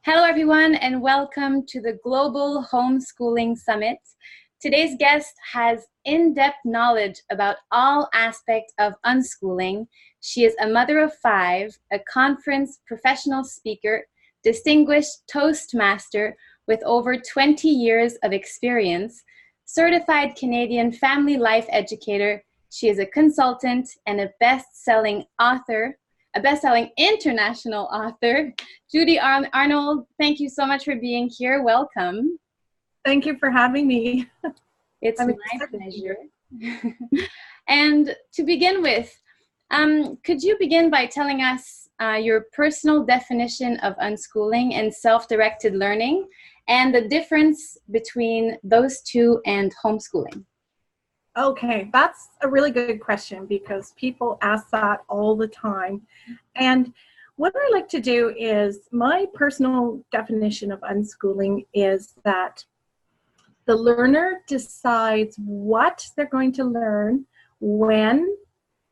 Hello, everyone, and welcome to the Global Homeschooling Summit. Today's guest has in-depth knowledge about all aspects of unschooling. She is a mother of 5, a conference professional speaker, distinguished Toastmaster with over 20 years of experience, certified Canadian family life educator. She is a consultant and a best-selling author. A best-selling international author. Judy Arnall, thank you so much for being here. Welcome. Thank you for having me. It's my pleasure. And to begin with, could you begin by telling us your personal definition of unschooling and self-directed learning and the difference between those two and homeschooling? Okay, that's a really good question because people ask that all the time. And what I like to do is, my personal definition of unschooling is that the learner decides what they're going to learn, when,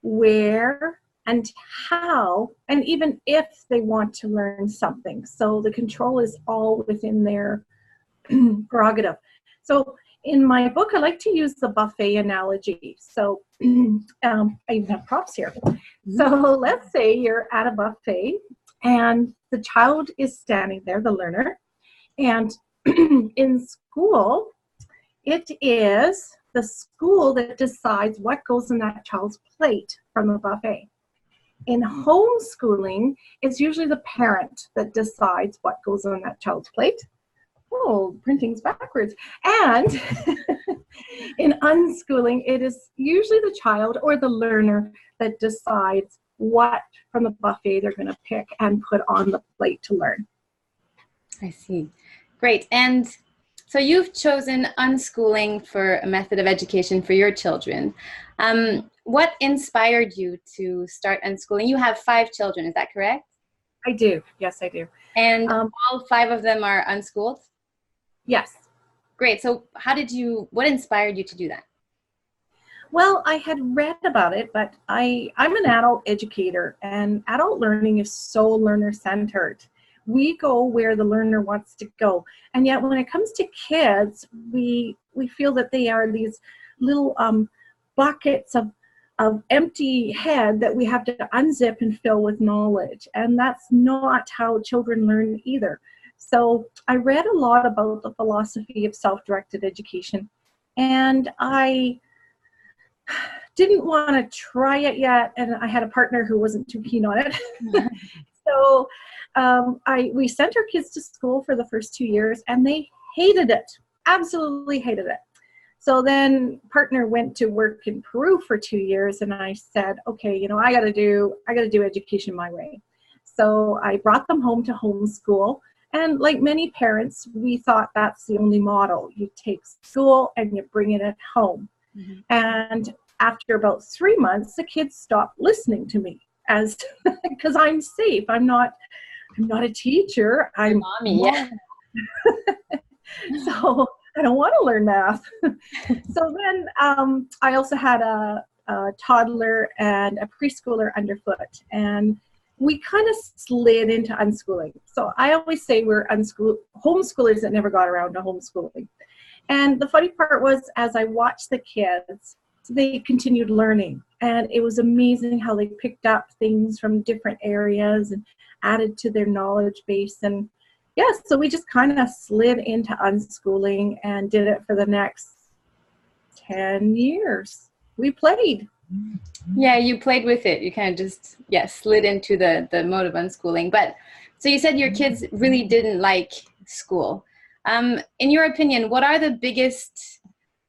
where, and how, and even if they want to learn something. So the control is all within their prerogative. So in my book, I like to use the buffet analogy. So I even have props here. So let's say you're at a buffet and the child is standing there, the learner. And in school, it is the school that decides what goes in that child's plate from the buffet. In homeschooling, it's usually the parent that decides what goes on that child's plate. Oh, printing's backwards. And in unschooling, it is usually the child or the learner that decides what from the buffet they're going to pick and put on the plate to learn. I see. Great. And so you've chosen unschooling for a method of education for your children. What inspired you to start unschooling? You have 5 children, is that correct? I do. Yes, I do. And all 5 of them are unschooled? Yes. Great. So what inspired you to do that? Well, I had read about it, but I'm an adult educator, and adult learning is so learner-centered. We go where the learner wants to go. And yet when it comes to kids, we feel that they are these little buckets of empty head that we have to unzip and fill with knowledge. And that's not how children learn either. So I read a lot about the philosophy of self-directed education, and I didn't want to try it yet, and I had a partner who wasn't too keen on it. So we sent our kids to school for the first 2 years, and they hated it, absolutely hated it. So then partner went to work in Peru for 2 years, and I said, okay, I got to do education my way. So I brought them home to homeschool. And like many parents, we thought that's the only model. You take school and you bring it at home. Mm-hmm. And after about 3 months, the kids stopped listening to me because I'm safe. I'm not a teacher. I'm mommy. Yeah. So I don't want to learn math. So then I also had a toddler and a preschooler underfoot, and we kind of slid into unschooling. So I always say we're homeschoolers that never got around to homeschooling. And the funny part was, as I watched the kids, they continued learning. And it was amazing how they picked up things from different areas and added to their knowledge base. And yes, so we just kind of slid into unschooling and did it for the next 10 years. We played. Yeah, you played with it. You kind of just, slid into the mode of unschooling. But so you said your kids really didn't like school. In your opinion, what are the biggest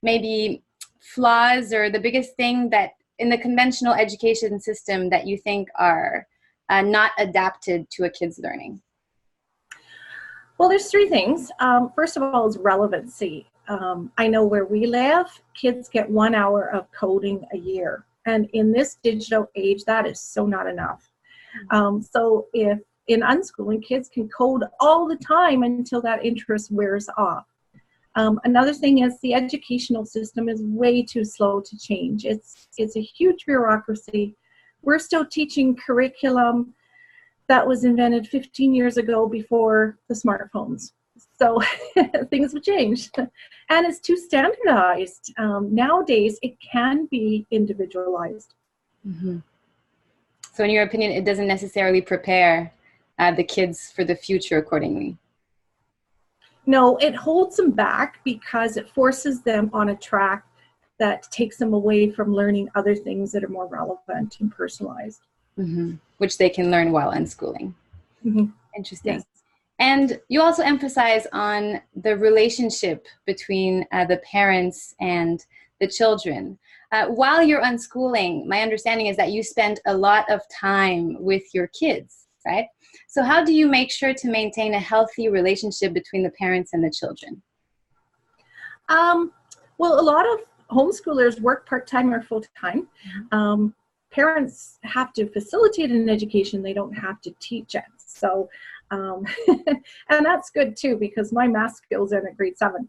maybe flaws or the biggest thing that in the conventional education system that you think are not adapted to a kid's learning? Well, there's 3 things. First of all is relevancy. I know where we live, kids get 1 hour of coding a year. And in this digital age, that is so not enough. So if in unschooling, kids can code all the time until that interest wears off. Another thing is the educational system is way too slow to change. It's a huge bureaucracy. We're still teaching curriculum that was invented 15 years ago before the smartphones. So things have changed. And it's too standardized. Nowadays, it can be individualized. Mm-hmm. So in your opinion, it doesn't necessarily prepare the kids for the future accordingly? No, it holds them back because it forces them on a track that takes them away from learning other things that are more relevant and personalized. Mm-hmm. Which they can learn while unschooling. Mm-hmm. Interesting. Yes. And you also emphasize on the relationship between the parents and the children. While you're unschooling, my understanding is that you spend a lot of time with your kids, right? So how do you make sure to maintain a healthy relationship between the parents and the children? Well, a lot of homeschoolers work part-time or full-time. Parents have to facilitate an education. They don't have to teach it. So, and that's good too, because my math skills are at grade 7.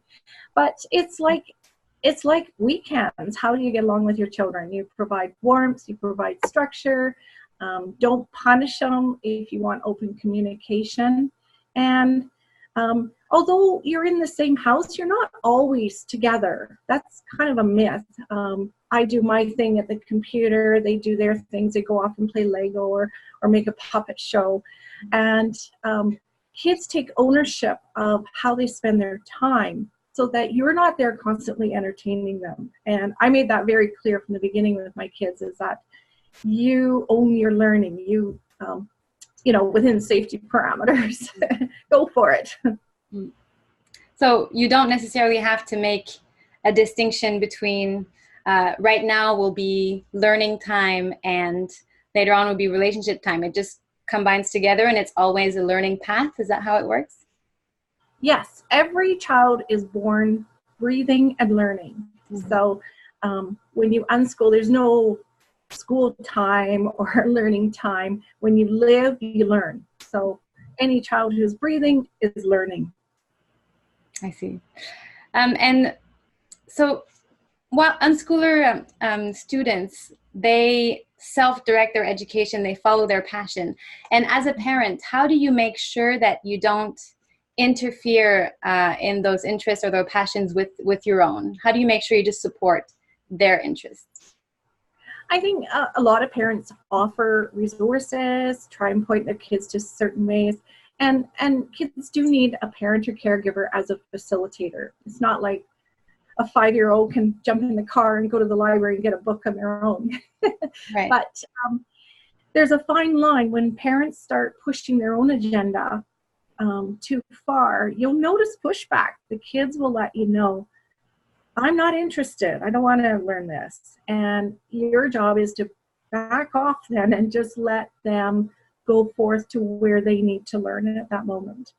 But it's like weekends. How do you get along with your children? You provide warmth, you provide structure. Don't punish them if you want open communication. And although you're in the same house, you're not always together. That's kind of a myth. I do my thing at the computer. They do their things. They go off and play Lego or make a puppet show. And kids take ownership of how they spend their time so that you're not there constantly entertaining them. And I made that very clear from the beginning with my kids, is that you own your learning. You, within safety parameters, go for it. So you don't necessarily have to make a distinction between right now will be learning time and later on will be relationship time. It just combines together and it's always a learning path. Is that how it works? Yes, every child is born breathing and learning. Mm-hmm. So when you unschool, there's no school time or learning time. When you live, you learn. So any child who's breathing is learning. I see. And so while unschooler students, they self-direct their education, they follow their passion. And as a parent, how do you make sure that you don't interfere in those interests or those passions with your own? How do you make sure you just support their interests? I think a lot of parents offer resources, try and point their kids to certain ways. And kids do need a parent or caregiver as a facilitator. It's not like a 5-year-old can jump in the car and go to the library and get a book on their own. Right. But there's a fine line when parents start pushing their own agenda too far. You'll notice pushback. The kids will let you know, I'm not interested. I don't want to learn this. And your job is to back off then and just let them go forth to where they need to learn at that moment.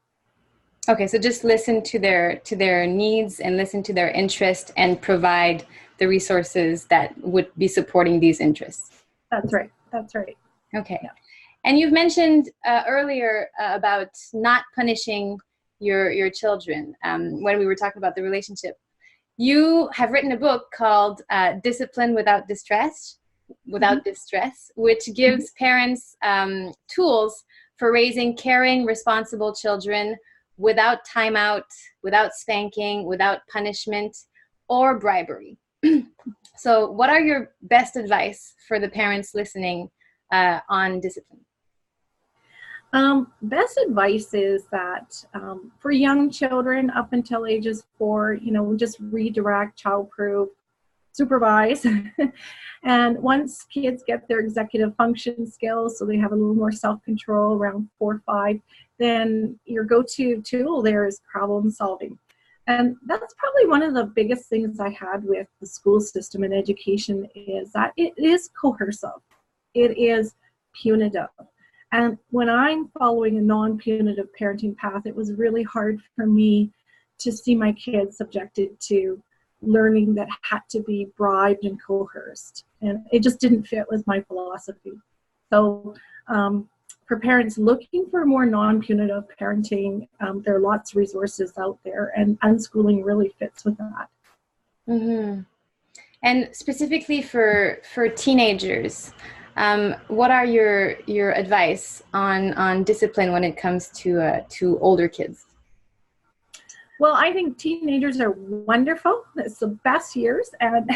Okay, so just listen to their needs and listen to their interest and provide the resources that would be supporting these interests. That's right. That's right. Okay. Yeah. And you've mentioned earlier about not punishing your children when we were talking about the relationship. You have written a book called Discipline Without Distress, which gives parents tools for raising caring, responsible children without timeout, without spanking, without punishment, or bribery. So what are your best advice for the parents listening on discipline? Best advice is that for young children up until ages 4, just redirect, childproof, supervise. And once kids get their executive function skills, so they have a little more self-control around 4 or 5, then your go-to tool there is problem solving. And that's probably one of the biggest things I had with the school system and education, is that it is coercive. It is punitive. And when I'm following a non-punitive parenting path, it was really hard for me to see my kids subjected to learning that had to be bribed and coerced. And it just didn't fit with my philosophy. So for parents looking for more non-punitive parenting, there are lots of resources out there, and unschooling really fits with that. Mm-hmm. And specifically for teenagers, What are your advice on discipline when it comes to older kids? Well, I think teenagers are wonderful. It's the best years, and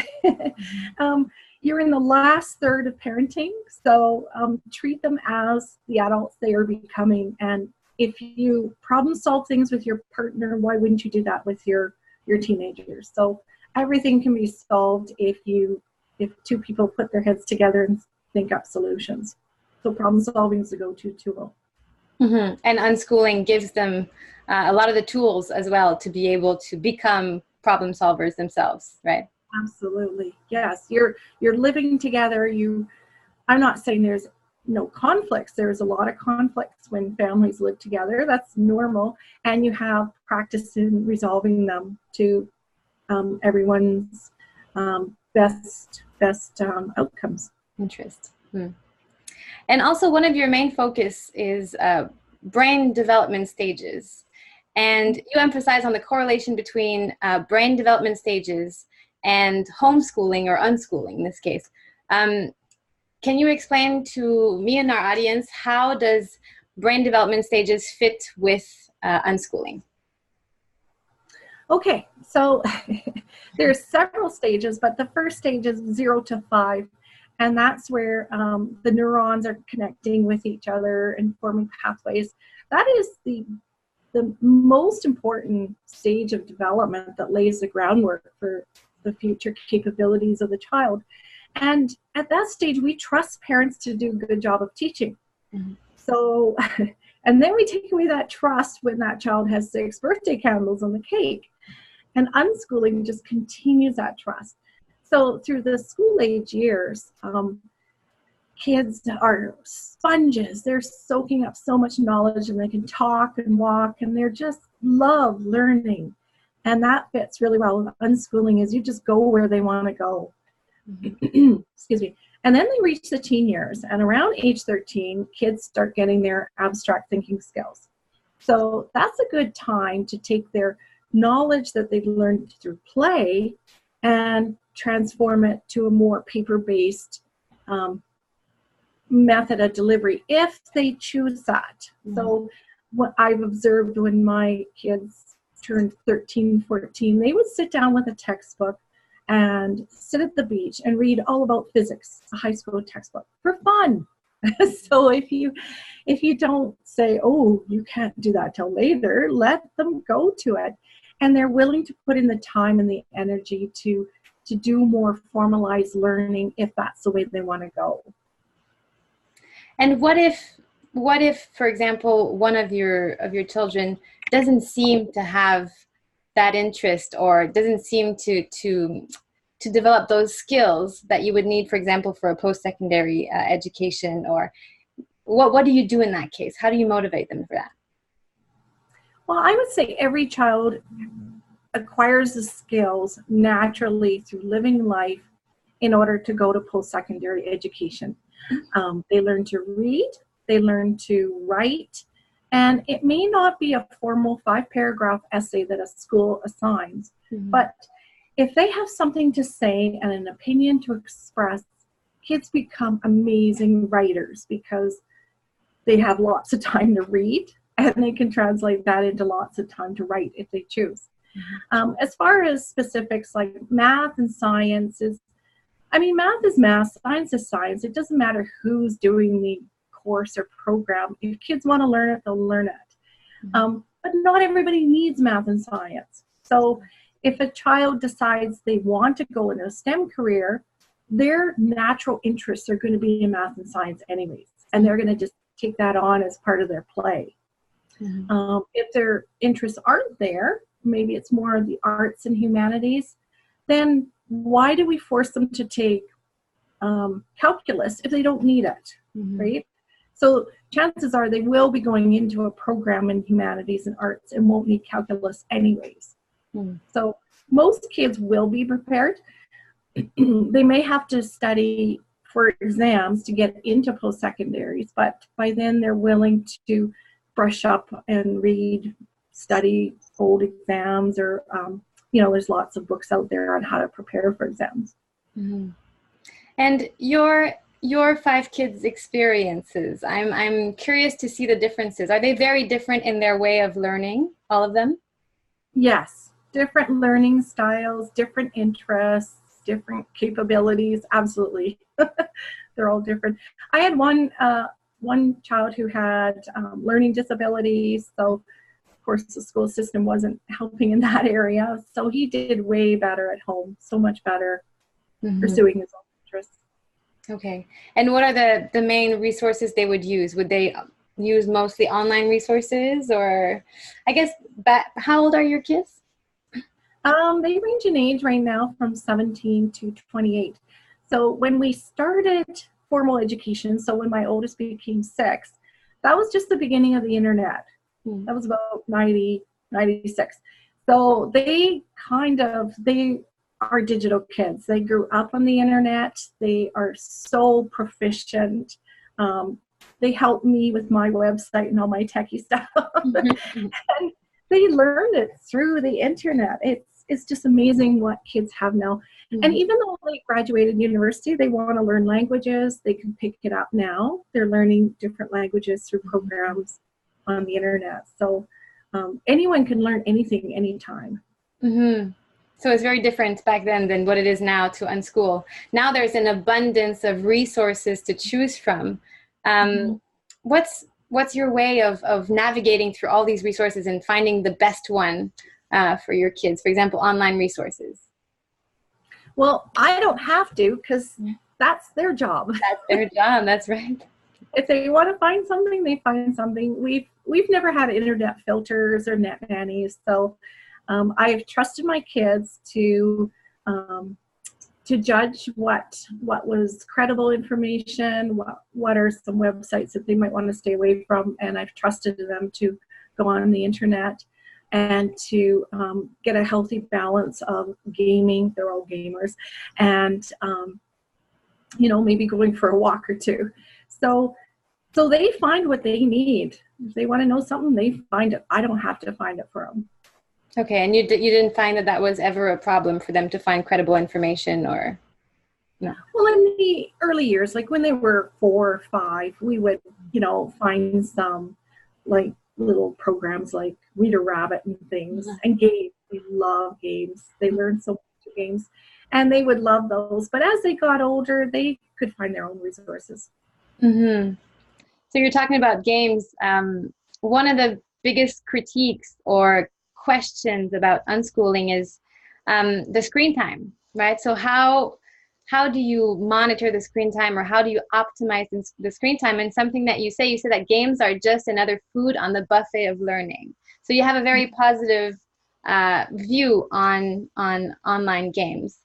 you're in the last third of parenting, so treat them as the adults they are becoming. And if you problem solve things with your partner, why wouldn't you do that with your teenagers? So everything can be solved if two people put their heads together and think up solutions. So problem solving is the go-to tool. Mm-hmm. And unschooling gives them a lot of the tools as well to be able to become problem solvers themselves, right? Absolutely, yes. You're living together. I'm not saying there's no conflicts. There's a lot of conflicts when families live together. That's normal, and you have practice in resolving them to everyone's best outcomes. Interest. And also, one of your main focus is brain development stages. And you emphasize on the correlation between brain development stages and homeschooling or unschooling in this case. Can you explain to me and our audience, how does brain development stages fit with unschooling? Okay, so there's several stages, but the first stage is 0 to 5. And that's where the neurons are connecting with each other and forming pathways. That is the most important stage of development that lays the groundwork for the future capabilities of the child. And at that stage, we trust parents to do a good job of teaching. Mm-hmm. So, and then we take away that trust when that child has 6 birthday candles on the cake. And unschooling just continues that trust. So through the school age years, kids are sponges. They're soaking up so much knowledge, and they can talk and walk, and they're just love learning. And that fits really well with unschooling, is you just go where they want to go. Mm-hmm. Excuse me. And then they reach the teen years, and around age 13, kids start getting their abstract thinking skills. So that's a good time to take their knowledge that they've learned through play and transform it to a more paper-based method of delivery, if they choose that. Mm-hmm. So what I've observed when my kids turned 13, 14, they would sit down with a textbook and sit at the beach and read all about physics, a high school textbook, for fun. So if you don't say, oh, you can't do that till later, let them go to it. And they're willing to put in the time and the energy to do more formalized learning if that's the way they want to go. And what if, for example, one of your children doesn't seem to have that interest, or doesn't seem to develop those skills that you would need, for example, for a post-secondary education? Or what do you do in that case? How do you motivate them for that? Well, I would say every child acquires the skills naturally through living life in order to go to post-secondary education. They learn to read, they learn to write, and it may not be a formal 5-paragraph essay that a school assigns, mm-hmm. but if they have something to say and an opinion to express, kids become amazing writers because they have lots of time to read, and they can translate that into lots of time to write if they choose. Mm-hmm. As far as specifics like math and science math is math, science is science. It doesn't matter who's doing the course or program. If kids want to learn it, they'll learn it. Mm-hmm. But not everybody needs math and science. So if a child decides they want to go into a STEM career, their natural interests are going to be in math and science anyways, and they're going to just take that on as part of their play. Mm-hmm. If their interests aren't there, maybe it's more of the arts and humanities, then why do we force them to take calculus if they don't need it, mm-hmm. right? So chances are they will be going into a program in humanities and arts and won't need calculus anyways. Mm-hmm. So most kids will be prepared. They may have to study for exams to get into post-secondaries, but by then they're willing to brush up and read, study old exams, or there's lots of books out there on how to prepare for exams. Mm-hmm. And your your five kids' experiences? I'm curious to see the differences. Are they very different in their way of learning, all of them? Yes, different learning styles, different interests, different capabilities. Absolutely. They're all different. I had one child who had learning disabilities, so of course the school system wasn't helping in that area. So he did way better at home, so much better, pursuing his own interests. Okay. And what are the main resources they would use? Would they use mostly online resources, or I guess, how old are your kids? They range in age right now from 17 to 28. So when we started formal education, so when my oldest became 6, that was just the beginning of the internet. That was about 90, 96. So they are digital kids. They grew up on the internet. They are so proficient. They help me with my website and all my techie stuff. And they learned it through the internet. It's just amazing what kids have now. And even though they graduated university, they want to learn languages. They can pick it up now. They're learning different languages through programs on the internet. So anyone can learn anything, anytime. So it's very different back then than what it is now to unschool. Now there's an abundance of resources to choose from. What's your way of navigating through all these resources and finding the best one for your kids? For example, online resources. Well, I don't have to, because that's their job. That's their job. That's right. If they want to find something, they find something. We've never had internet filters or net nannies, so I've trusted my kids to judge what was credible information, what are some websites that they might want to stay away from, and I've trusted them to go on the internet and to get a healthy balance of gaming. They're all gamers, and maybe going for a walk or two. So they find what they need. If they want to know something, they find it. I don't have to find it for them. Okay, and you didn't find that was ever a problem for them to find credible information, or no? Well, in the early years, like when they were 4 or 5, we would, find some like little programs like Reader Rabbit and things, and games. They love games. They learn so much games, and they would love those. But as they got older, they could find their own resources. So you're talking about games. One of the biggest critiques or questions about unschooling is the screen time, right? So how do you monitor the screen time, or how do you optimize the screen time? And something that you said that games are just another food on the buffet of learning. So you have a very positive view on online games.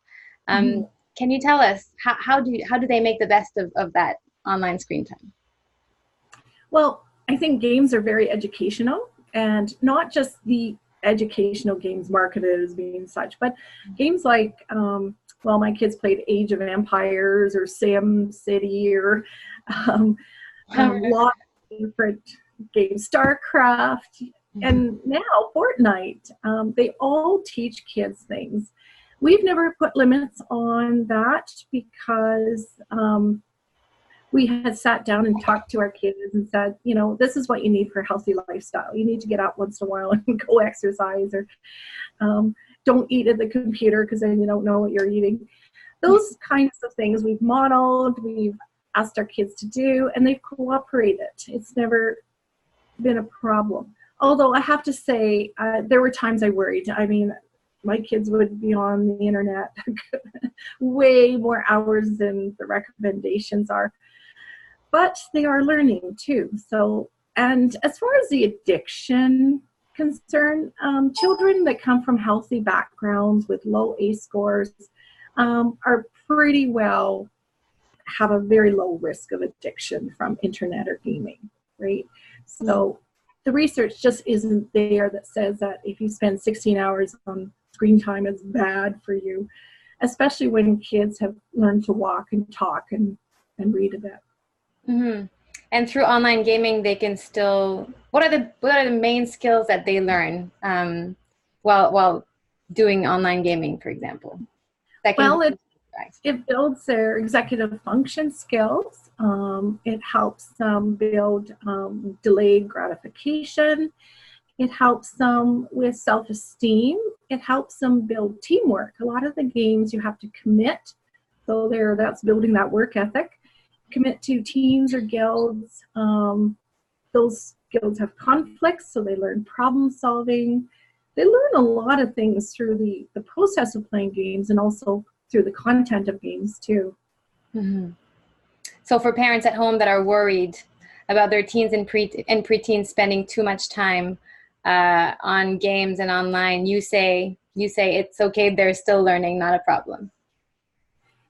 Can you tell us how do they make the best of that online screen time? Well, I think games are very educational, and not just the educational games marketed as being such, but games like, my kids played Age of Empires or Sim City or a lot of different games, StarCraft, and now Fortnite. They all teach kids things. We've never put limits on that because we had sat down and talked to our kids and said, this is what you need for a healthy lifestyle. You need to get up once in a while and go exercise, or don't eat at the computer because then you don't know what you're eating. Those kinds of things we've modeled, we've asked our kids to do, and they've cooperated. It's never been a problem. Although I have to say, there were times I worried. I mean, my kids would be on the internet way more hours than the recommendations are. But they are learning too. So, and as far as the addiction concern, children that come from healthy backgrounds with low ACE scores are pretty well, have a very low risk of addiction from internet or gaming, right? So the research just isn't there that says that if you spend 16 hours on screen time, it's bad for you, especially when kids have learned to walk and talk and read a bit. And through online gaming, they can still. What are the main skills that they learn while doing online gaming, for example? Right. It builds their executive function skills. It helps them build delayed gratification. It helps them with self-esteem. It helps them build teamwork. A lot of the games you have to commit, so that's building that work ethic. Commit to teams or guilds. Those guilds have conflicts, so they learn problem solving. They learn a lot of things through the process of playing games and also through the content of games too. Mm-hmm. So for parents at home that are worried about their teens and preteens spending too much time on games and online, you say it's okay, they're still learning, not a problem.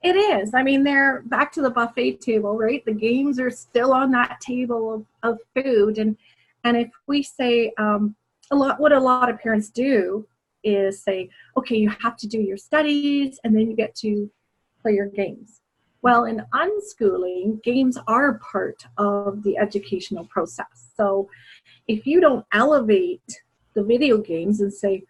It is. I mean, they're back to the buffet table, right? The games are still on that table of food. And if we say what a lot of parents do is say, okay, you have to do your studies and then you get to play your games. Well, in unschooling, games are part of the educational process. So if you don't elevate the video games and say,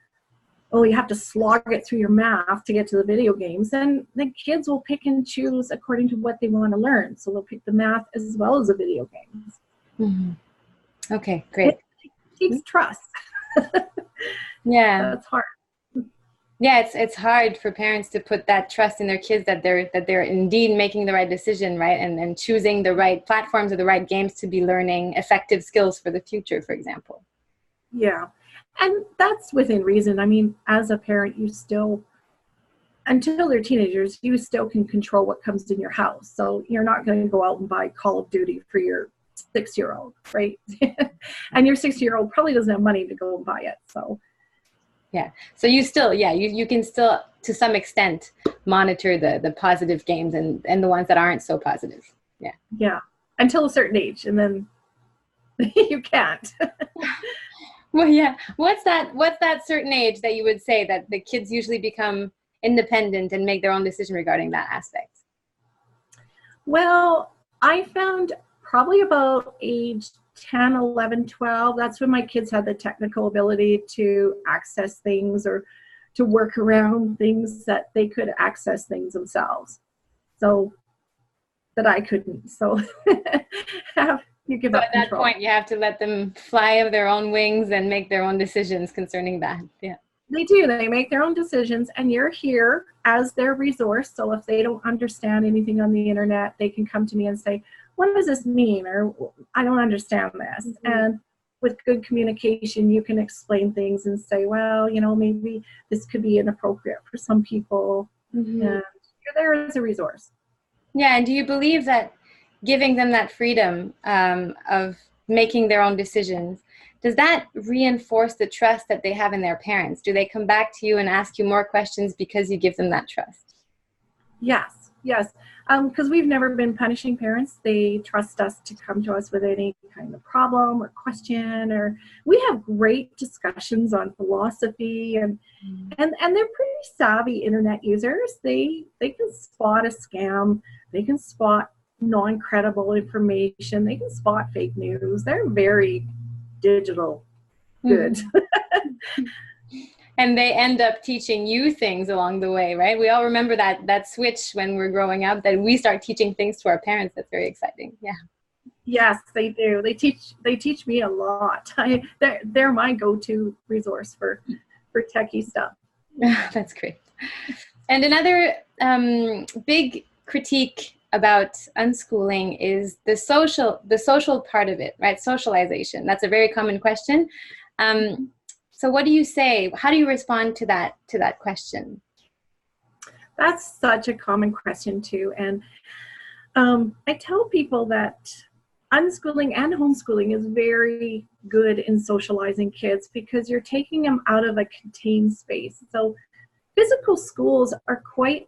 oh, you have to slog it through your math to get to the video games, then the kids will pick and choose according to what they want to learn. So they'll pick the math as well as the video games. Mm-hmm. Okay, great. It takes trust. Yeah. That's hard. Yeah, it's hard for parents to put that trust in their kids that they're indeed making the right decision, right? And choosing the right platforms or the right games to be learning effective skills for the future, for example. Yeah. And that's within reason. I mean, as a parent, you still, until they're teenagers, you still can control what comes in your house. So you're not going to go out and buy Call of Duty for your 6-year-old, right? And your 6-year-old probably doesn't have money to go and buy it. So yeah. So you still, you can still, to some extent, monitor the positive games and the ones that aren't so positive. Yeah. Yeah. Until a certain age, and then you can't. Well, yeah. What's that certain age that you would say that the kids usually become independent and make their own decision regarding that aspect? Well, I found probably about age 10, 11, 12. That's when my kids had the technical ability to access things or to work around things that they could access things themselves. So that I couldn't. So you give up at that control. Point, you have to let them fly of their own wings and make their own decisions concerning that. Yeah. They do. They make their own decisions, and you're here as their resource. So if they don't understand anything on the internet, they can come to me and say, what does this mean? Or I don't understand this. Mm-hmm. And with good communication, you can explain things and say, well, maybe this could be inappropriate for some people. Mm-hmm. And you're there as a resource. Yeah. And do you believe that giving them that freedom of making their own decisions, does that reinforce the trust that they have in their parents? Do they come back to you and ask you more questions because you give them that trust? Yes. Because we've never been punishing parents. They trust us to come to us with any kind of problem or question, or we have great discussions on philosophy, and they're pretty savvy internet users. They can spot a scam. They can spot non-credible information. They can spot fake news. They're very digital good. Mm-hmm. And they end up teaching you things along the way, right? We all remember that switch when we're growing up, that we start teaching things to our parents. That's very exciting. Yeah. Yes, they do. They teach me a lot. They're my go-to resource for techie stuff. That's great. And another big critique about unschooling is the social part of it, right? Socialization. That's a very common question. So what do you say? How do you respond to that question? That's such a common question too. And I tell people that unschooling and homeschooling is very good in socializing kids because you're taking them out of a contained space. So physical schools are quite,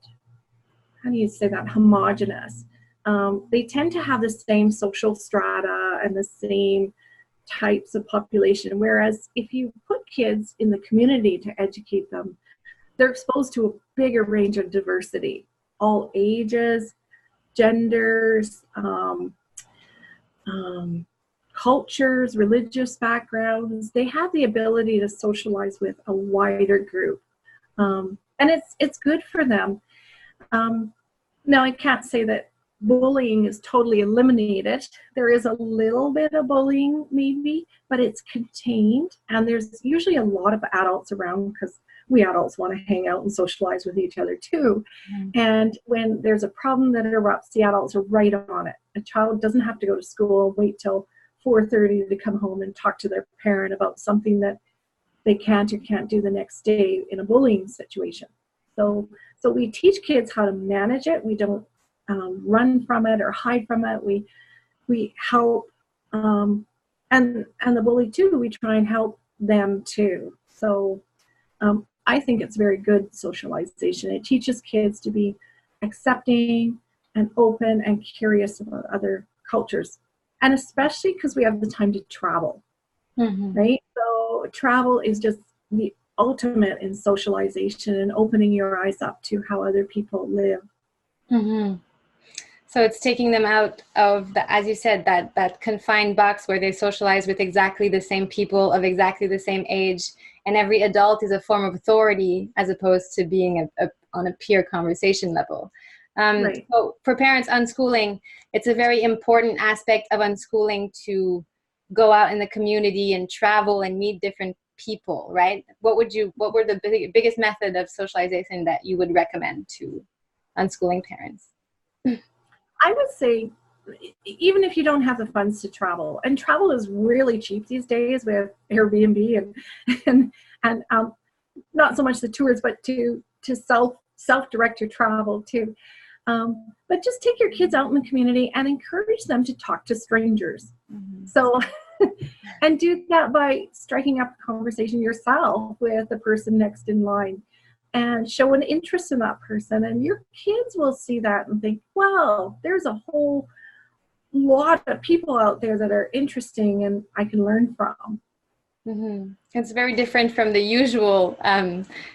how do you say that, homogenous. They tend to have the same social strata and the same types of population, whereas if you put kids in the community to educate them, they're exposed to a bigger range of diversity, all ages, genders, cultures, religious backgrounds. They have the ability to socialize with a wider group, and it's good for them. Now, I can't say that bullying is totally eliminated. There is a little bit of bullying maybe, but it's contained, and there's usually a lot of adults around because we adults want to hang out and socialize with each other too. And when there's a problem that erupts, the adults are right on it. A child doesn't have to go to school, wait till 4:30 to come home and talk to their parent about something that they can't or can't do the next day in a bullying situation. So we teach kids how to manage it. We don't run from it or hide from it. We help, and the bully too, we try and help them too. So I think it's very good socialization. It teaches kids to be accepting and open and curious about other cultures. And especially because we have the time to travel, right? So travel is just the ultimate in socialization and opening your eyes up to how other people live. So it's taking them out of, as you said, that confined box where they socialize with exactly the same people of exactly the same age, and every adult is a form of authority as opposed to being on a peer conversation level. Right. So for parents unschooling, it's a very important aspect of unschooling to go out in the community and travel and meet different people, right? What were the biggest method of socialization that you would recommend to unschooling parents? I would say, even if you don't have the funds to travel, and travel is really cheap these days with Airbnb and not so much the tours, but to self-direct your travel too. But just take your kids out in the community and encourage them to talk to strangers. So, and do that by striking up a conversation yourself with the person next in line, and show an interest in that person, and your kids will see that and think, wow, there's a whole lot of people out there that are interesting and I can learn from. It's very different from the usual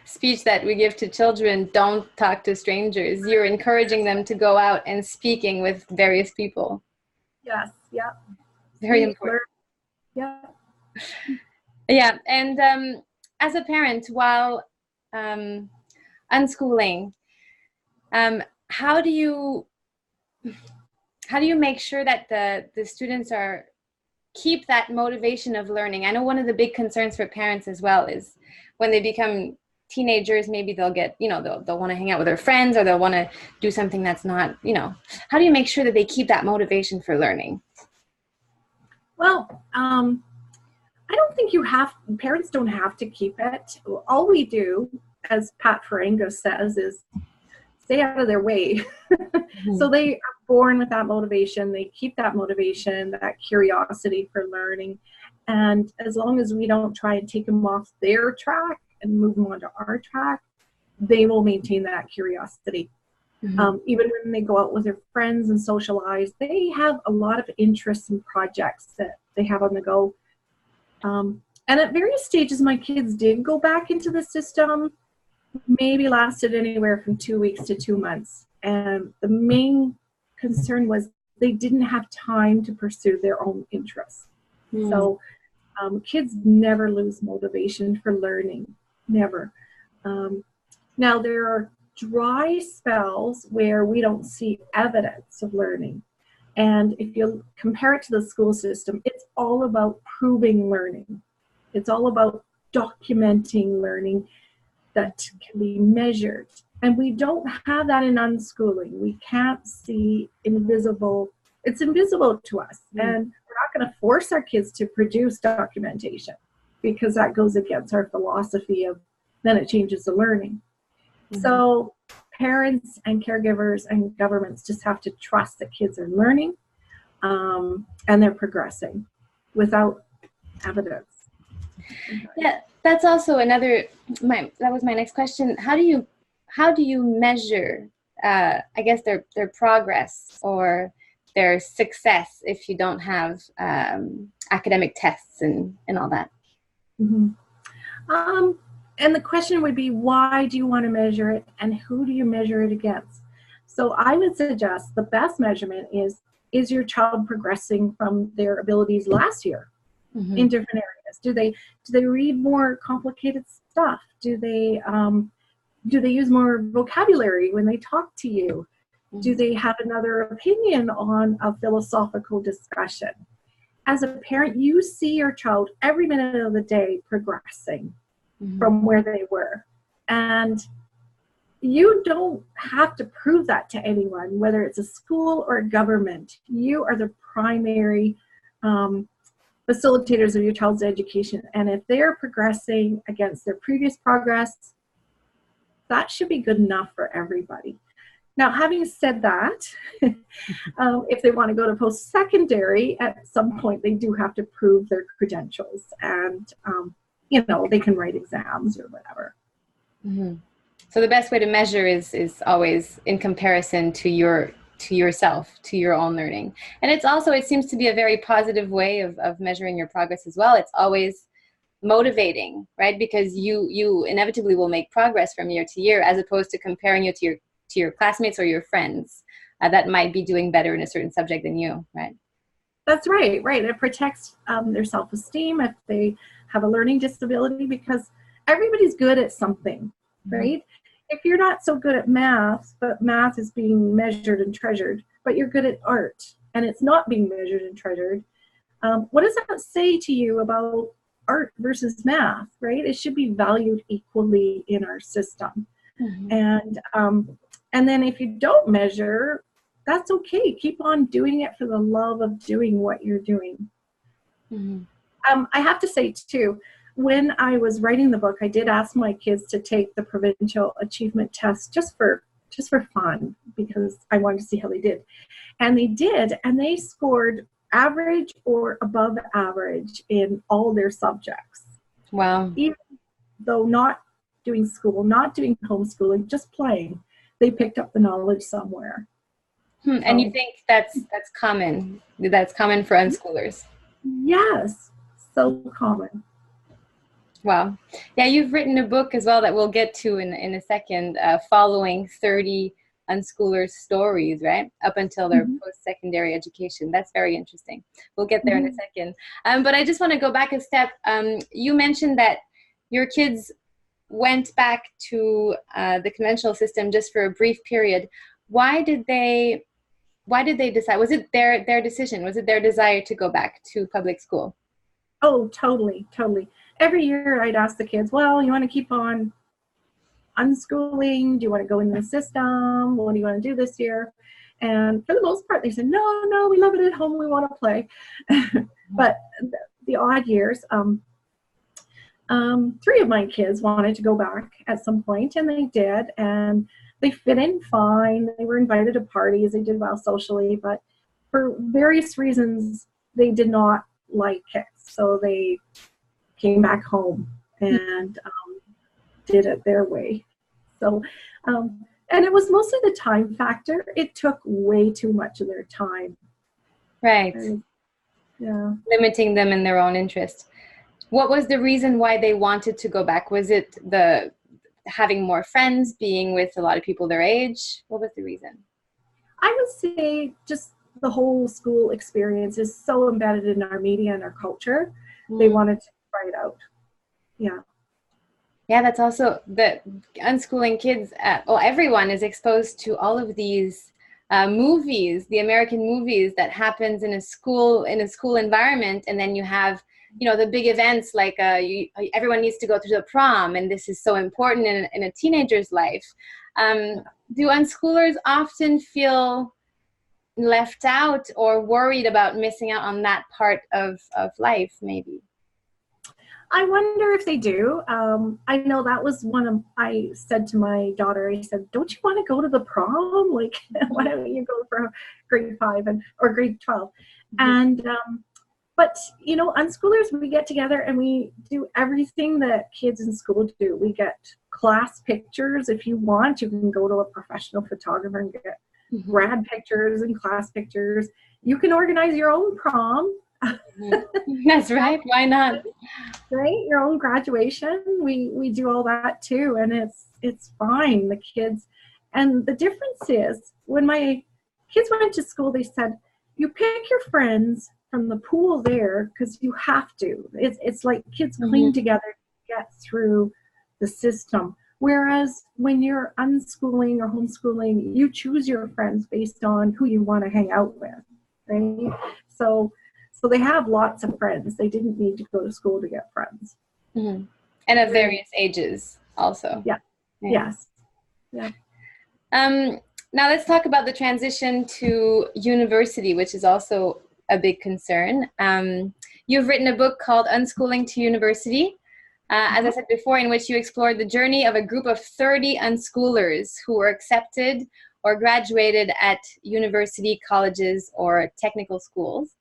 speech that we give to children, don't talk to strangers. You're encouraging them to go out and speaking with various people. Yes, yeah. Very important. Yeah. Yeah, and as a parent, while unschooling, how do you make sure that the students keep that motivation of learning? I know one of the big concerns for parents as well is when they become teenagers, maybe they'll get, they'll want to hang out with their friends, or they'll want to do something that's not, how do you make sure that they keep that motivation for learning? Well, I don't think parents don't have to keep it. All we do, as Pat Ferengo says, is stay out of their way. So they are born with that motivation. They keep that motivation, that curiosity for learning. And as long as we don't try and take them off their track and move them onto our track, they will maintain that curiosity. Even when they go out with their friends and socialize, they have a lot of interests and projects that they have on the go. And at various stages, my kids did go back into the system, maybe lasted anywhere from 2 weeks to 2 months. And the main concern was they didn't have time to pursue their own interests. So kids never lose motivation for learning, never. Now, there are dry spells where we don't see evidence of learning. And if you compare it to the school system, it's all about proving learning. It's all about documenting learning that can be measured. And we don't have that in unschooling. We can't see invisible. It's invisible to us. And we're not going to force our kids to produce documentation because that goes against our philosophy of then it changes the learning. So parents and caregivers and governments just have to trust that kids are learning and they're progressing without evidence. Yeah, that's also that was my next question. How do you measure, I guess, their progress or their success if you don't have academic tests and all that? And the question would be, why do you want to measure it and who do you measure it against? So I would suggest the best measurement is your child progressing from their abilities last year in different areas? Do they read more complicated stuff? Do they use more vocabulary when they talk to you? Do they have another opinion on a philosophical discussion? As a parent, you see your child every minute of the day progressing from where they were. And you don't have to prove that to anyone, whether it's a school or a government. You are the primary facilitators of your child's education. And if they're progressing against their previous progress, that should be good enough for everybody. Now, having said that, if they want to go to post-secondary, at some point they do have to prove their credentials, and they can write exams or whatever. So the best way to measure is always in comparison to yourself, to your own learning. And it's also, it seems to be a very positive way of measuring your progress as well. It's always motivating, right? Because you inevitably will make progress from year to year, as opposed to comparing you to your classmates or your friends that might be doing better in a certain subject than you, right? That's right. It protects their self-esteem if they have a learning disability, because everybody's good at something, right? If you're not so good at math, but math is being measured and treasured, but you're good at art and it's not being measured and treasured, what does that say to you about art versus math, right? It should be valued equally in our system. And then if you don't measure, that's okay. Keep on doing it for the love of doing what you're doing. I have to say too, when I was writing the book, I did ask my kids to take the provincial achievement test just for fun, because I wanted to see how they did. And they did, and they scored average or above average in all their subjects. Wow. Even though not doing school, not doing homeschooling, just playing, they picked up the knowledge somewhere. And you think that's common? That's common for unschoolers? Yes, so common. Wow. Yeah, you've written a book as well that we'll get to in a second, following 30 unschoolers' stories, right? Up until their post-secondary education. That's very interesting. We'll get there in a second. But I just want to go back a step. You mentioned that your kids went back to the conventional system just for a brief period. Why did they decide? Was it their decision? Was it their desire to go back to public school? Oh, totally. Every year I'd ask the kids, well, you want to keep on unschooling? Do you want to go into the system? What do you want to do this year? And for the most part, they said, no, we love it at home. We want to play. But the odd years, 3 of my kids wanted to go back at some point, and they did. And they fit in fine. They were invited to parties. They did well socially. But for various reasons, they did not like it. So they came back home and did it their way. So, and it was mostly the time factor. It took way too much of their time. Right. Yeah. Limiting them in their own interest. What was the reason why they wanted to go back? Was it the having more friends, being with a lot of people their age? What was the reason? I would say just the whole school experience is so embedded in our media and our culture. They wanted to try it out. Yeah. Yeah, that's also the unschooling kids. Everyone is exposed to all of these movies, the American movies that happens in a school environment, and then you have, the big events like everyone needs to go to the prom, and this is so important in a teenager's life. Do unschoolers often feel left out or worried about missing out on that part of life, maybe? I wonder if they do. I know that was I said to my daughter, I said, don't you want to go to the prom? Like, why don't you go for grade 5 or grade 12? And, but, unschoolers, we get together and we do everything that kids in school do. We get class pictures. If you want, you can go to a professional photographer and get grad pictures and class pictures. You can organize your own prom. That's right. Why not? Right? Your own graduation. We do all that too. And it's fine. The kids. And the difference is when my kids went to school, they said, you pick your friends from the pool there because you have to. It's like kids cling together to get through the system. Whereas when you're unschooling or homeschooling, you choose your friends based on who you want to hang out with, right? So they have lots of friends. They didn't need to go to school to get friends. Mm-hmm. And of various ages also. Yeah. Yes. Yeah. Now let's talk about the transition to university, which is also a big concern. You've written a book called Unschooling to University, as I said before, in which you explored the journey of a group of 30 unschoolers who were accepted or graduated at university, colleges, or technical schools.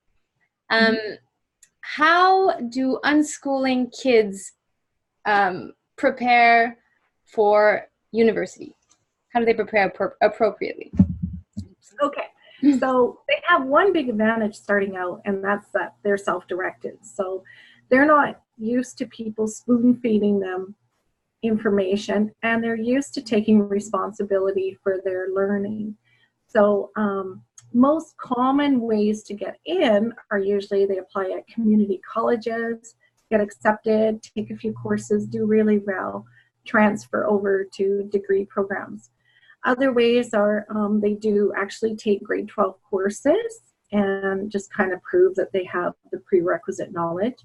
How do unschooling kids prepare for university? How do they prepare appropriately? Okay, so they have one big advantage starting out, and that's that they're self-directed. So they're not used to people spoon-feeding them information, and they're used to taking responsibility for their learning. So most common ways to get in are usually they apply at community colleges, get accepted, take a few courses, do really well, transfer over to degree programs. Other ways are they do actually take grade 12 courses and just kind of prove that they have the prerequisite knowledge.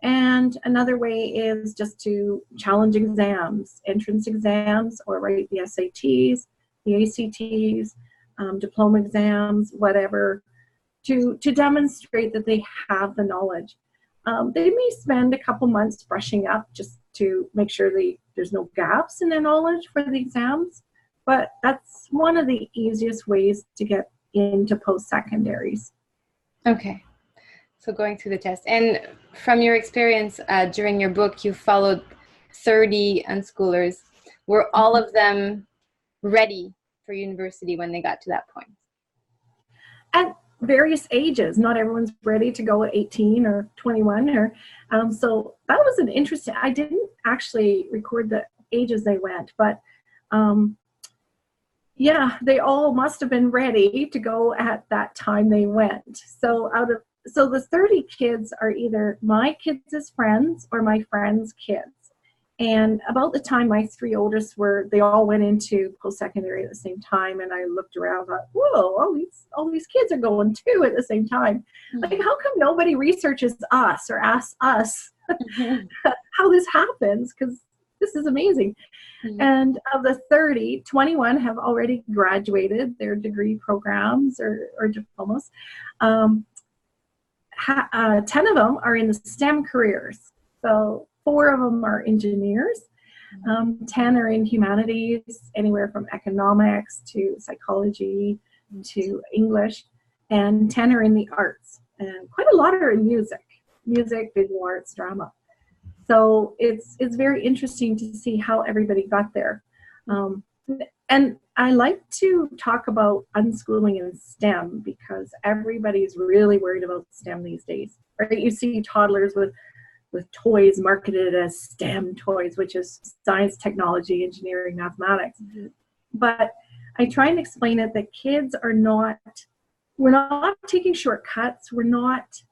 And another way is just to challenge exams, entrance exams, or write the SATs, the ACTs, diploma exams, whatever, to demonstrate that they have the knowledge. They may spend a couple months brushing up just to make sure there's no gaps in their knowledge for the exams, but that's one of the easiest ways to get into post-secondaries. Okay. So going through the test. And from your experience during your book, you followed 30 unschoolers. Were all of them ready for university when they got to that point? At various ages. Not everyone's ready to go at 18 or 21. So that was an interesting, I didn't actually record the ages they went, but yeah, they all must have been ready to go at that time they went. So the 30 kids are either my kids' friends or my friends' kids. And about the time my three oldest they all went into post-secondary at the same time, and I looked around and thought, whoa, all these kids are going too at the same time. Like, how come nobody researches us or asks us how this happens? Because this is amazing. And of the 30, 21 have already graduated their degree programs or diplomas. 10 of them are in the STEM careers. So 4 of them are engineers. 10 are in humanities, anywhere from economics to psychology to English. And 10 are in the arts. And quite a lot are in music, visual arts, drama. So it's very interesting to see how everybody got there. And I like to talk about unschooling in STEM because everybody's really worried about STEM these days. Right? You see toddlers with toys marketed as STEM toys, which is science, technology, engineering, mathematics. But I try and explain it that kids we're not taking shortcuts. We're not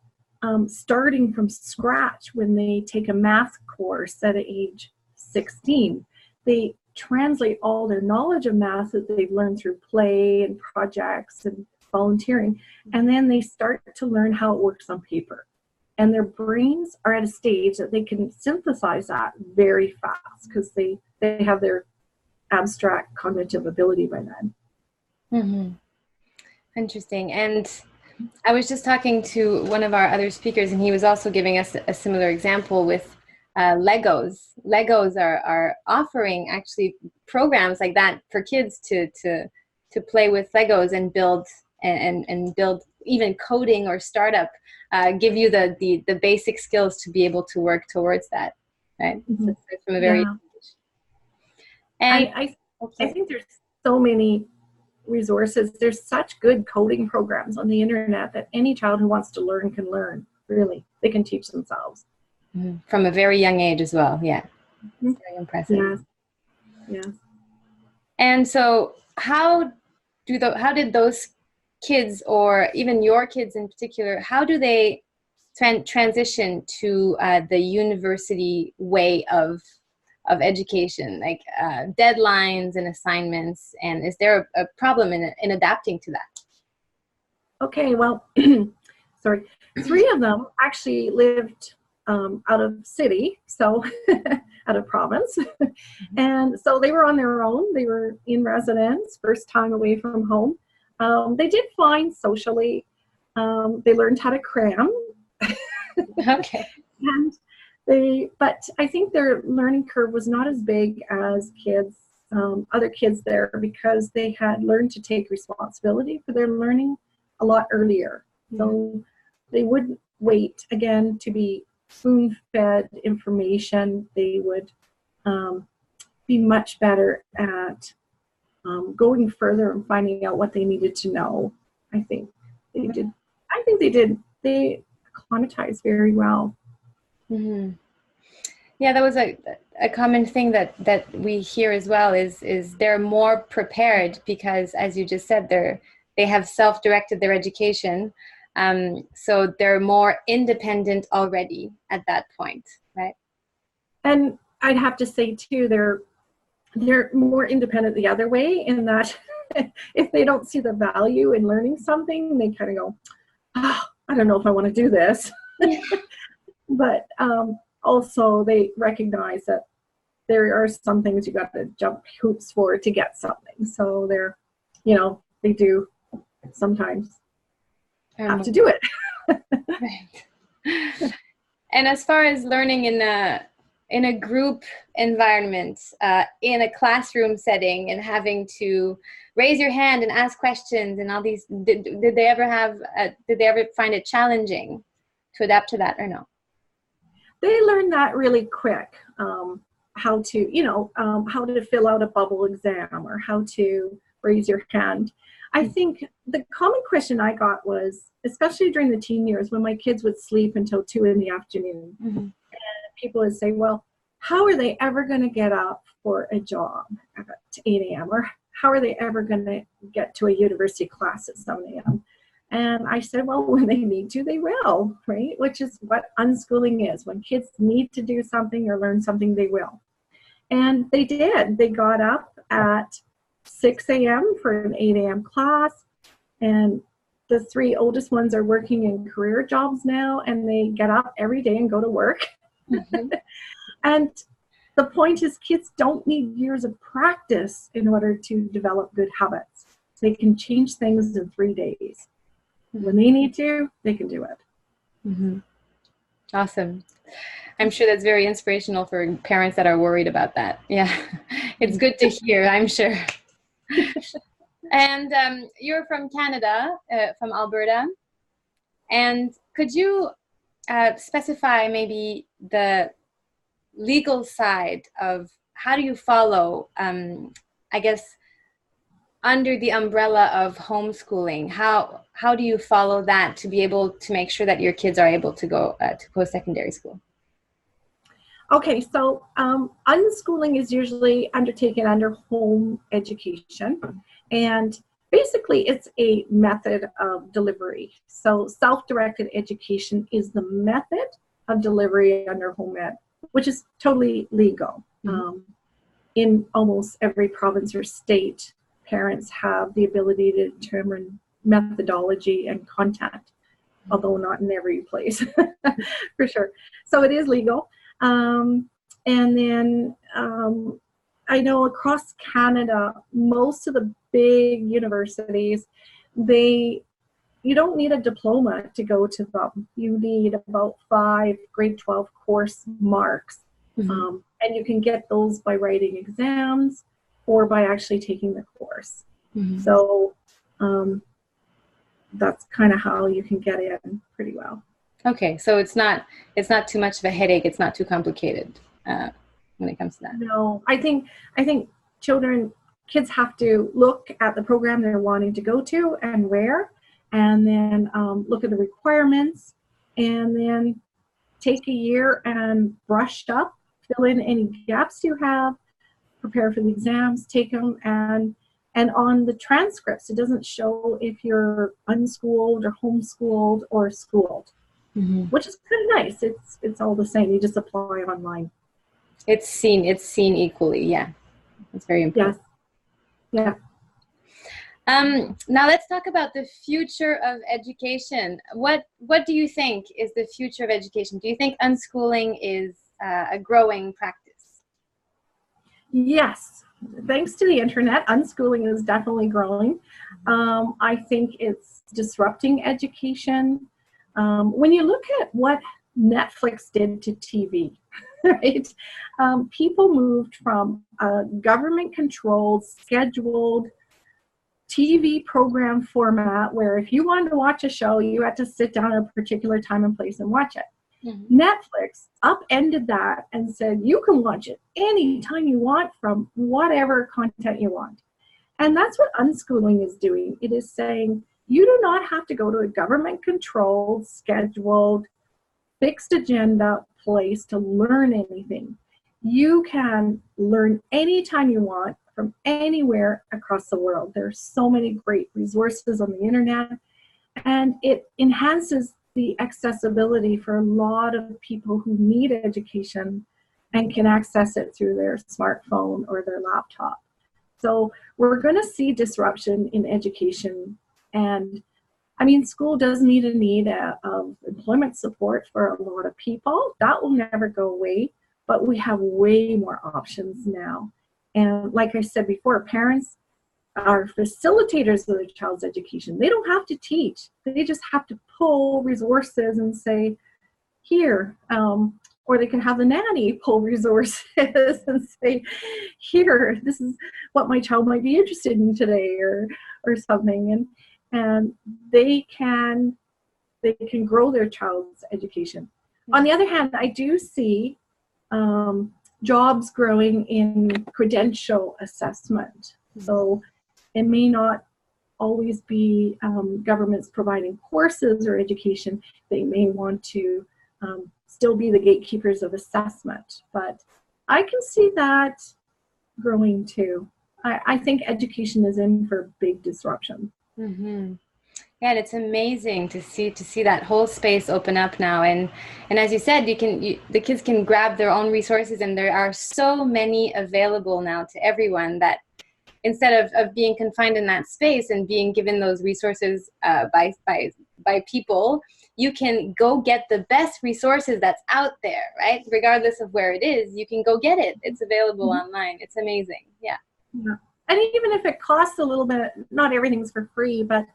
starting from scratch when they take a math course at age 16. They translate all their knowledge of math that they've learned through play and projects and volunteering, and then they start to learn how it works on paper. And their brains are at a stage that they can synthesize that very fast because they have their abstract cognitive ability by then. Interesting. And I was just talking to one of our other speakers, and he was also giving us a similar example with Legos. Legos are offering actually programs like that for kids to play with Legos and build and build even coding or startup, give you the basic skills to be able to work towards that, right? So it's from a very and I think there's so many resources. There's such good coding programs on the internet that any child who wants to learn can learn. Really, they can teach themselves from a very young age as well. Yeah, it's very impressive. Yeah. And so, how did those kids, or even your kids in particular, how do they transition to the university way of of education, like deadlines and assignments? And is there a problem in adapting to that? Okay, well, sorry, 3 of them actually lived out of city, so out of province. And so they were on their own. They were in residence, first time away from home. They did fine socially. They learned how to cram. Okay. But I think their learning curve was not as big as other kids there, because they had learned to take responsibility for their learning a lot earlier. So they wouldn't wait, again, to be spoon-fed information. They would be much better at going further and finding out what they needed to know. I think they did. They acclimatized very well. Mm-hmm. Yeah, that was a common thing that we hear as well, is they're more prepared because, as you just said, they have self-directed their education, so they're more independent already at that point, right? And I'd have to say too, they're more independent the other way, in that if they don't see the value in learning something, they kind of go, oh, I don't know if I want to do this. But also they recognize that there are some things you got to jump hoops for to get something. So they do sometimes have to do it. Right. And as far as learning in a group environment, in a classroom setting, and having to raise your hand and ask questions and all these, did they ever find it challenging to adapt to that, or no? They learned that really quick, how to fill out a bubble exam, or how to raise your hand. I think the common question I got was, especially during the teen years, when my kids would sleep until 2 in the afternoon, and people would say, well, how are they ever going to get up for a job at 8 a.m.? Or how are they ever going to get to a university class at 7 a.m.? And I said, well, when they need to, they will, right? Which is what unschooling is. When kids need to do something or learn something, they will. And they did. They got up at 6 a.m. for an 8 a.m. class. And the 3 oldest ones are working in career jobs now, and they get up every day and go to work. And the point is, kids don't need years of practice in order to develop good habits. They can change things in 3 days. When they need to, they can do it. Mm-hmm. Awesome. I'm sure that's very inspirational for parents that are worried about that. Yeah, it's good to hear, I'm sure. And you're from Canada, from Alberta. And could you specify maybe the legal side of how do you follow, I guess, under the umbrella of homeschooling? How do you follow that to be able to make sure that your kids are able to go to post-secondary school? Okay, so unschooling is usually undertaken under home education, and basically it's a method of delivery. So self-directed education is the method of delivery under home ed, which is totally legal. In almost every province or state, parents have the ability to determine methodology and content, although not in every place, for sure. So it is legal. And then I know across Canada, most of the big universities, you don't need a diploma to go to them. You need about 5 grade 12 course marks. And you can get those by writing exams or by actually taking the course. So that's kind of how you can get in pretty well. Okay, so it's not too much of a headache. It's not too complicated when it comes to that. No, I think kids have to look at the program they're wanting to go to and where, and then look at the requirements, and then take a year and brush up, fill in any gaps you have, prepare for the exams, take them, and on the transcripts, it doesn't show if you're unschooled or homeschooled or schooled, which is kind of nice. It's all the same. You just apply online. It's seen equally. Yeah, it's very important. Yes. Yeah. Now let's talk about the future of education. What do you think is the future of education? Do you think unschooling is a growing practice? Yes. Thanks to the internet, unschooling is definitely growing. I think it's disrupting education. When you look at what Netflix did to TV, right? People moved from a government-controlled, scheduled TV program format where if you wanted to watch a show, you had to sit down at a particular time and place and watch it. Mm-hmm. Netflix upended that and said you can watch it anytime you want from whatever content you want. And that's what unschooling is doing. It is saying you do not have to go to a government-controlled, scheduled, fixed agenda place to learn anything. You can learn anytime you want from anywhere across the world. There's so many great resources on the internet, and it enhances the accessibility for a lot of people who need education and can access it through their smartphone or their laptop. So we're going to see disruption in education. And I mean, school does need a need of employment support for a lot of people. That will never go away, but we have way more options now. And like I said before, parents are facilitators of their child's education. They don't have to teach. They just have to pull resources and say, here, or they can have the nanny pull resources and say, here, this is what my child might be interested in today, or something. And they can grow their child's education. Mm-hmm. On the other hand, I do see jobs growing in credential assessment. Mm-hmm. So it may not always be governments providing courses or education. They may want to still be the gatekeepers of assessment. But I can see that growing too. I think education is in for big disruption. Mm-hmm. Yeah, and it's amazing to see that whole space open up now, and as you said, the kids can grab their own resources, and there are so many available now to everyone that instead of being confined in that space and being given those resources by people, you can go get the best resources that's out there, right? Regardless of where it is, you can go get it. It's available mm-hmm. online. It's amazing. Yeah. And even if it costs a little bit, not everything's for free, but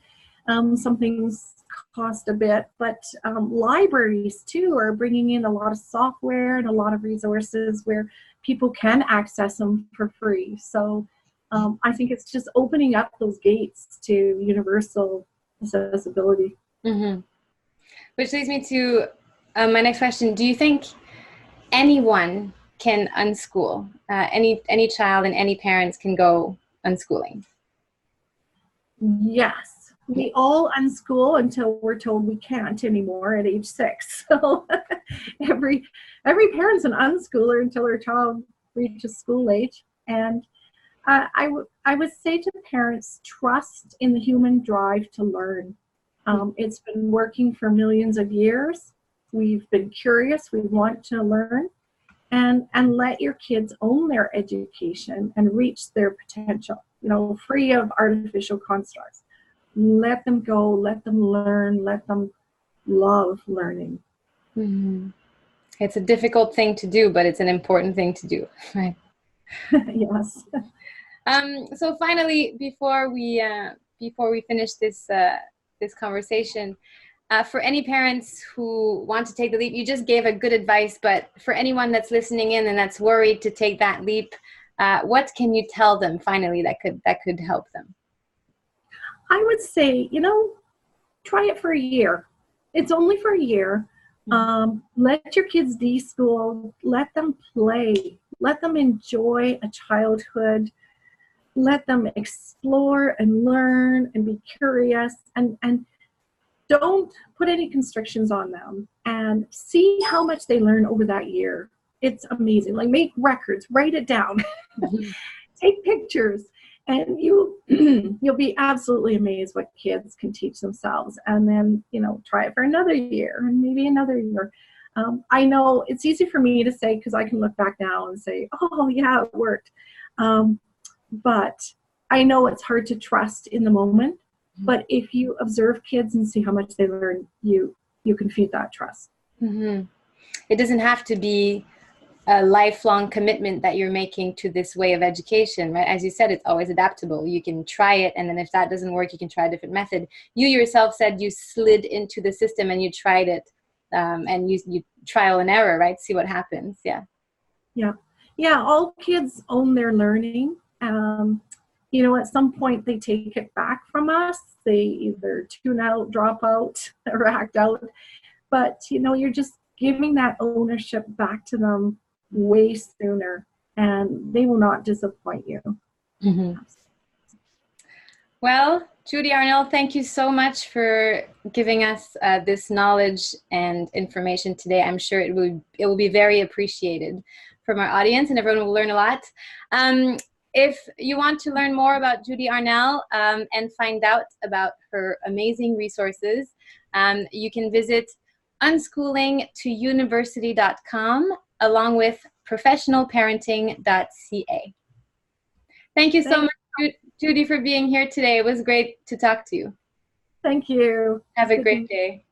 some things cost a bit. But libraries too are bringing in a lot of software and a lot of resources where people can access them for free. So I think it's just opening up those gates to universal accessibility. Mm-hmm. Which leads me to my next question. Do you think anyone can unschool? Any child and any parents can go unschooling? Yes. We all unschool until we're told we can't anymore at age 6. So every parent's an unschooler until their child reaches school age. And I would say to parents, trust in the human drive to learn. It's been working for millions of years. We've been curious. We want to learn. And let your kids own their education and reach their potential, free of artificial constructs. Let them go, let them learn, let them love learning. Mm-hmm. It's a difficult thing to do, but it's an important thing to do, right? Yes. So finally, before we finish this conversation, for any parents who want to take the leap, you just gave a good advice, but for anyone that's listening in and that's worried to take that leap, what can you tell them finally that could help them? I would say, try it for a year. It's only for a year. Mm-hmm. Let your kids de-school. Let them play. Let them enjoy a childhood. Let them explore and learn and be curious, and don't put any constrictions on them, and see how much they learn over that year. It's amazing. Like, make records, write it down, mm-hmm. Take pictures, and you'll be absolutely amazed what kids can teach themselves. And then, try it for another year and maybe another year. I know it's easy for me to say because I can look back now and say, oh, yeah, it worked. But I know it's hard to trust in the moment. But if you observe kids and see how much they learn, you can feed that trust. Mm-hmm. It doesn't have to be a lifelong commitment that you're making to this way of education, right? As you said, it's always adaptable. You can try it, and then if that doesn't work, you can try a different method. You yourself said you slid into the system and you tried it, and you trial and error, right? See what happens. Yeah. Yeah. All kids own their learning. You know, at some point they take it back from us. They either tune out, drop out, or act out. But, you know, you're just giving that ownership back to them way sooner, and they will not disappoint you. Mm-hmm. Well, Judy Arnall, thank you so much for giving us this knowledge and information today. I'm sure it will be very appreciated from our audience, and everyone will learn a lot. If you want to learn more about Judy Arnall and find out about her amazing resources, you can visit unschooling-to-university.com along with professionalparenting.ca. Thank you so much, Judy, for being here today. It was great to talk to you. Thank you. Have a great day.